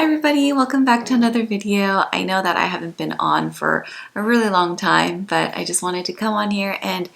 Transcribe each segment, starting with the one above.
everybody, welcome back to another video. I know that I haven't been on for a really long time, but I just wanted to come on here and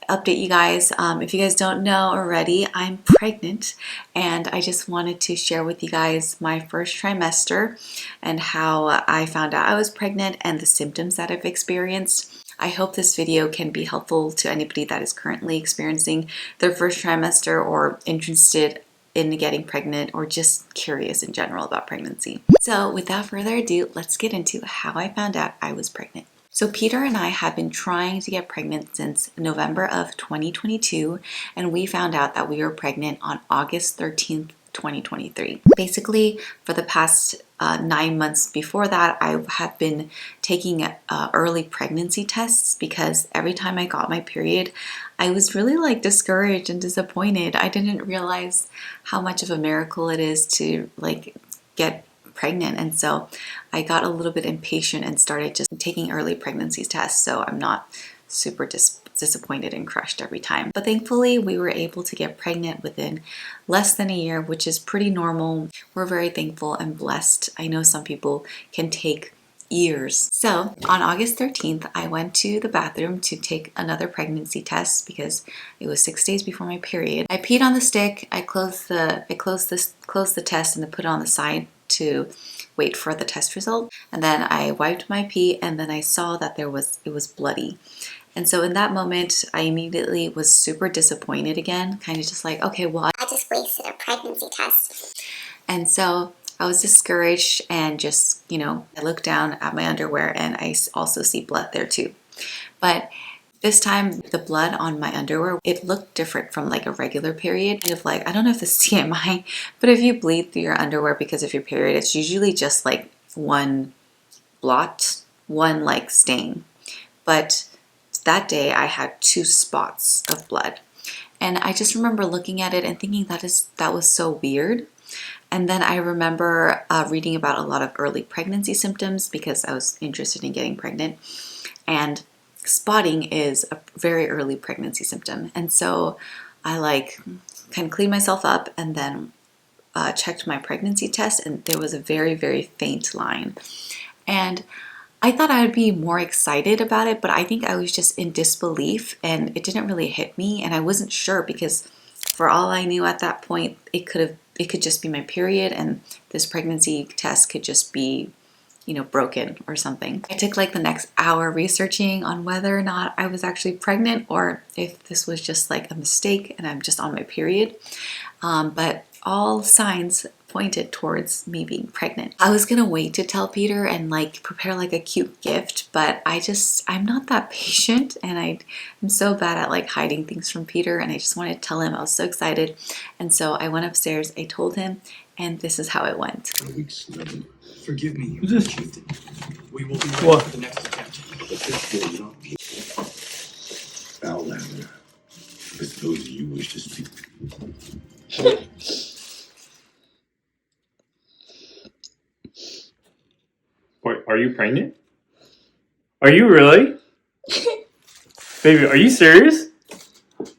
update you guys. If you guys don't know already, I'm pregnant, and I just wanted to share with you guys my first trimester and how I found out I was pregnant and the symptoms that I've experienced. I hope this video can be helpful to anybody that is currently experiencing their first trimester or interested in getting pregnant or just curious in general about pregnancy. So without further ado, let's get into how I found out I was pregnant. So Peter and I have been trying to get pregnant since November of 2022, and we found out that we were pregnant on August 13th, 2023. Basically, for the past 9 months before that, I had been taking early pregnancy tests because every time I got my period, I was really discouraged and disappointed. I didn't realize how much of a miracle it is to get pregnant, and so I got a little bit impatient and started just taking early pregnancy tests so I'm not super disappointed and crushed every time. But thankfully we were able to get pregnant within less than a year, which is pretty normal. We're very thankful and blessed. I know some people can take years. So on August 13th, I went to the bathroom to take another pregnancy test because it was 6 days before my period. I peed on the stick. I closed the test and then put it on the side to wait for the test result. And then I wiped my pee, and then I saw that it was bloody. And so in that moment, I immediately was super disappointed again, kind of just like, okay, well, I just wasted a pregnancy test. And so I was discouraged and just, I looked down at my underwear and I also see blood there too. But this time, the blood on my underwear, it looked different from a regular period. Kind of I don't know if this is TMI, but if you bleed through your underwear because of your period, it's usually just one blot, one stain. But that day I had 2 spots of blood. And I just remember looking at it and thinking that was so weird. And then I remember reading about a lot of early pregnancy symptoms because I was interested in getting pregnant. And spotting is a very early pregnancy symptom. And so I kind of cleaned myself up and then checked my pregnancy test, and there was a very, very faint line. And I thought I would be more excited about it, but I think I was just in disbelief and it didn't really hit me, and I wasn't sure because for all I knew at that point, it could just be my period and this pregnancy test could just be broken or something. I took the next hour researching on whether or not I was actually pregnant or if this was just a mistake and I'm just on my period. But all signs pointed towards me being pregnant. I was gonna wait to tell Peter and prepare a cute gift, but I'm not that patient, and I'm so bad at hiding things from Peter, and I just wanted to tell him. I was so excited, and so I went upstairs, I told him, and this is how it went. Forgive me. Who's this? We will be ready What? for the next attempt. Outlander, I suppose you wish to speak. Wait, are you pregnant? Are you really? Baby, are you serious?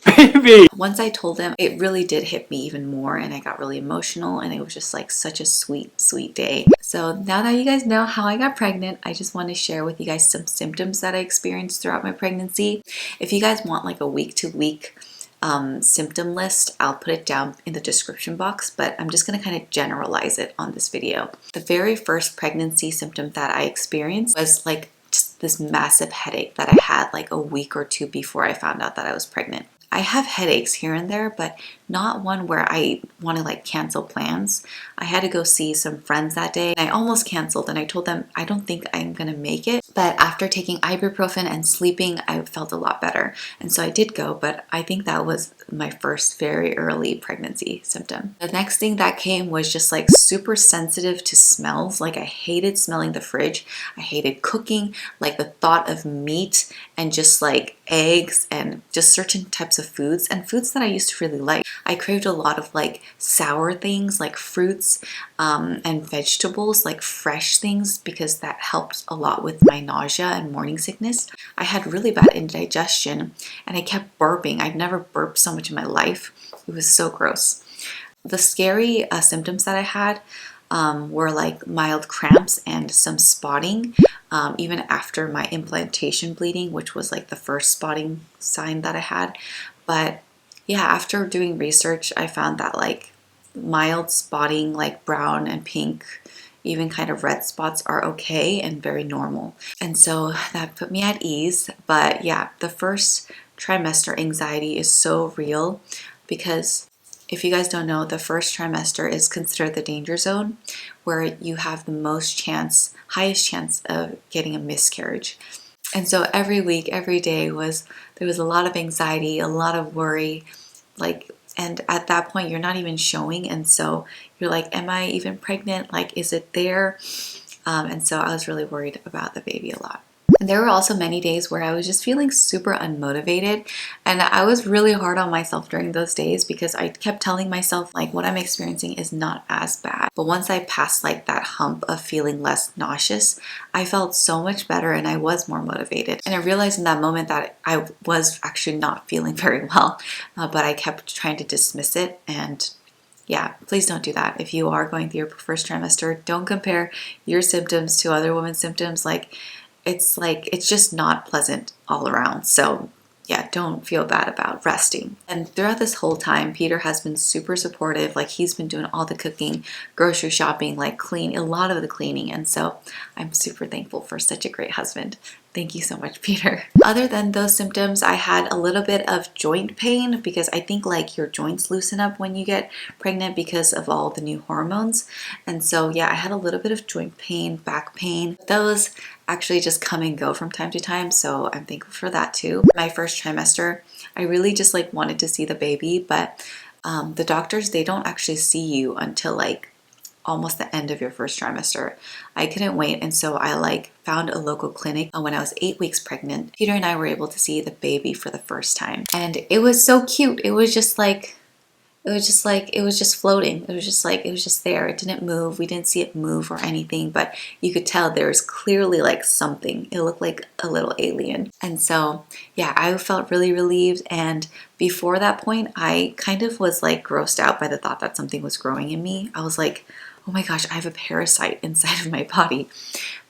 Baby! Once I told him, it really did hit me even more, and I got really emotional, and it was just such a sweet, sweet day. So now that you guys know how I got pregnant, I just want to share with you guys some symptoms that I experienced throughout my pregnancy. If you guys want a week-to-week symptom list, I'll put it down in the description box, but I'm just going to kind of generalize it on this video. The very first pregnancy symptom that I experienced was just this massive headache that I had a week or 2 before I found out that I was pregnant. I have headaches here and there, but not one where I want to cancel plans. I had to go see some friends that day. I almost canceled, and I told them I don't think I'm gonna make it. But after taking ibuprofen and sleeping, I felt a lot better. And so I did go, but I think that was my first very early pregnancy symptom. The next thing that came was just super sensitive to smells. I hated smelling the fridge. I hated cooking, the thought of meat and just eggs and just certain types of foods and foods that I used to really like. I craved a lot of sour things like fruits and vegetables, fresh things, because that helped a lot with my nausea and morning sickness. I had really bad indigestion and I kept burping. I'd never burped so much in my life. It was so gross. The scary symptoms that I had were like mild cramps and some spotting, even after my implantation bleeding, which was like the first spotting sign that I had. But yeah, after doing research, I found that like mild spotting, like brown and pink, even kind of red spots, are okay and very normal. And so that put me at ease. But yeah, the first trimester anxiety is so real because if you guys don't know, the first trimester is considered the danger zone, where you have the highest chance of getting a miscarriage. And so every week, every day there was a lot of anxiety, a lot of worry, like, and at that point you're not even showing, and so you're like, am I even pregnant? Like, is it there? And so I was really worried about the baby a lot. And there were also many days where I was just feeling super unmotivated, and I was really hard on myself during those days because I kept telling myself like what I'm experiencing is not as bad. But once I passed like that hump of feeling less nauseous, I felt so much better and I was more motivated. And I realized in that moment that I was actually not feeling very well, but I kept trying to dismiss it. And yeah, please don't do that. If you are going through your first trimester, don't compare your symptoms to other women's symptoms. It's just not pleasant all around. So yeah, don't feel bad about resting. And throughout this whole time, Peter has been super supportive. Like, he's been doing all the cooking, grocery shopping, like a lot of the cleaning. And so I'm super thankful for such a great husband. Thank you so much, Peter. Other than those symptoms, I had a little bit of joint pain because I think like your joints loosen up when you get pregnant because of all the new hormones. And so yeah, I had a little bit of joint pain, back pain. Those actually just come and go from time to time, so I'm thankful for that too. My first trimester, I really just like wanted to see the baby, but the doctors, they don't actually see you until like almost the end of your first trimester. I couldn't wait, and so I like found a local clinic when I was 8 weeks pregnant. Peter and I were able to see the baby for the first time, and it was so cute. It was just floating. It was just there. It didn't move. We didn't see it move or anything, but you could tell there was clearly like something. It looked like a little alien. And so yeah, I felt really relieved. And before that point, I kind of was like grossed out by the thought that something was growing in me. I was like, oh my gosh, I have a parasite inside of my body.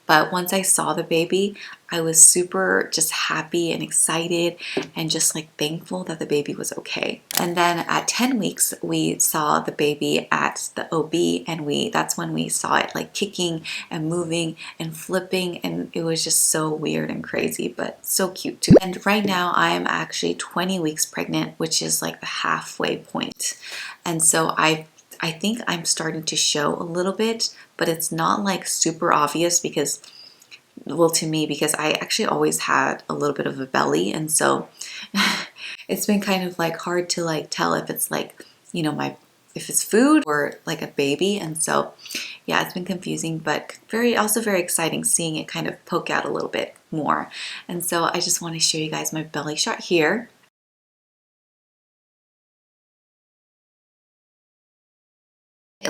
But once I saw the baby, I was super just happy and excited and just like thankful that the baby was okay. And then at 10 weeks, we saw the baby at the OB, and that's when we saw it like kicking and moving and flipping, and it was just so weird and crazy, but so cute too. And right now I'm actually 20 weeks pregnant, which is like the halfway point. And so I think I'm starting to show a little bit, but it's not like super obvious because, well, to me, because I actually always had a little bit of a belly. And so it's been kind of like hard to like tell if it's like, you know, if it's food or like a baby. And so yeah, it's been confusing, but also very exciting seeing it kind of poke out a little bit more. And so I just want to show you guys my belly shot here.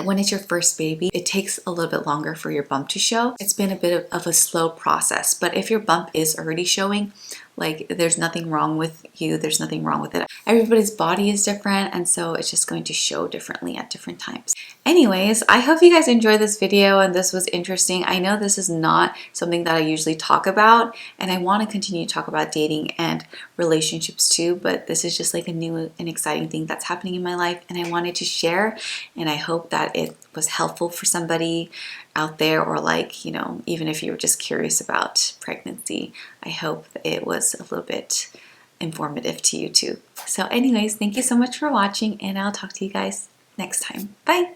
When it's your first baby, it takes a little bit longer for your bump to show. It's been a bit of a slow process, but if your bump is already showing, like, there's nothing wrong with you, there's nothing wrong with it. Everybody's body is different, and so it's just going to show differently at different times. Anyways, I hope you guys enjoyed this video and this was interesting. I know this is not something that I usually talk about, and I want to continue to talk about dating and relationships too, but this is just like a new and exciting thing that's happening in my life, and I wanted to share, and I hope that it was helpful for somebody out there, or like, you know, even if you were just curious about pregnancy, I hope that it was a little bit informative to you too. So anyways, thank you so much for watching, and I'll talk to you guys next time. Bye!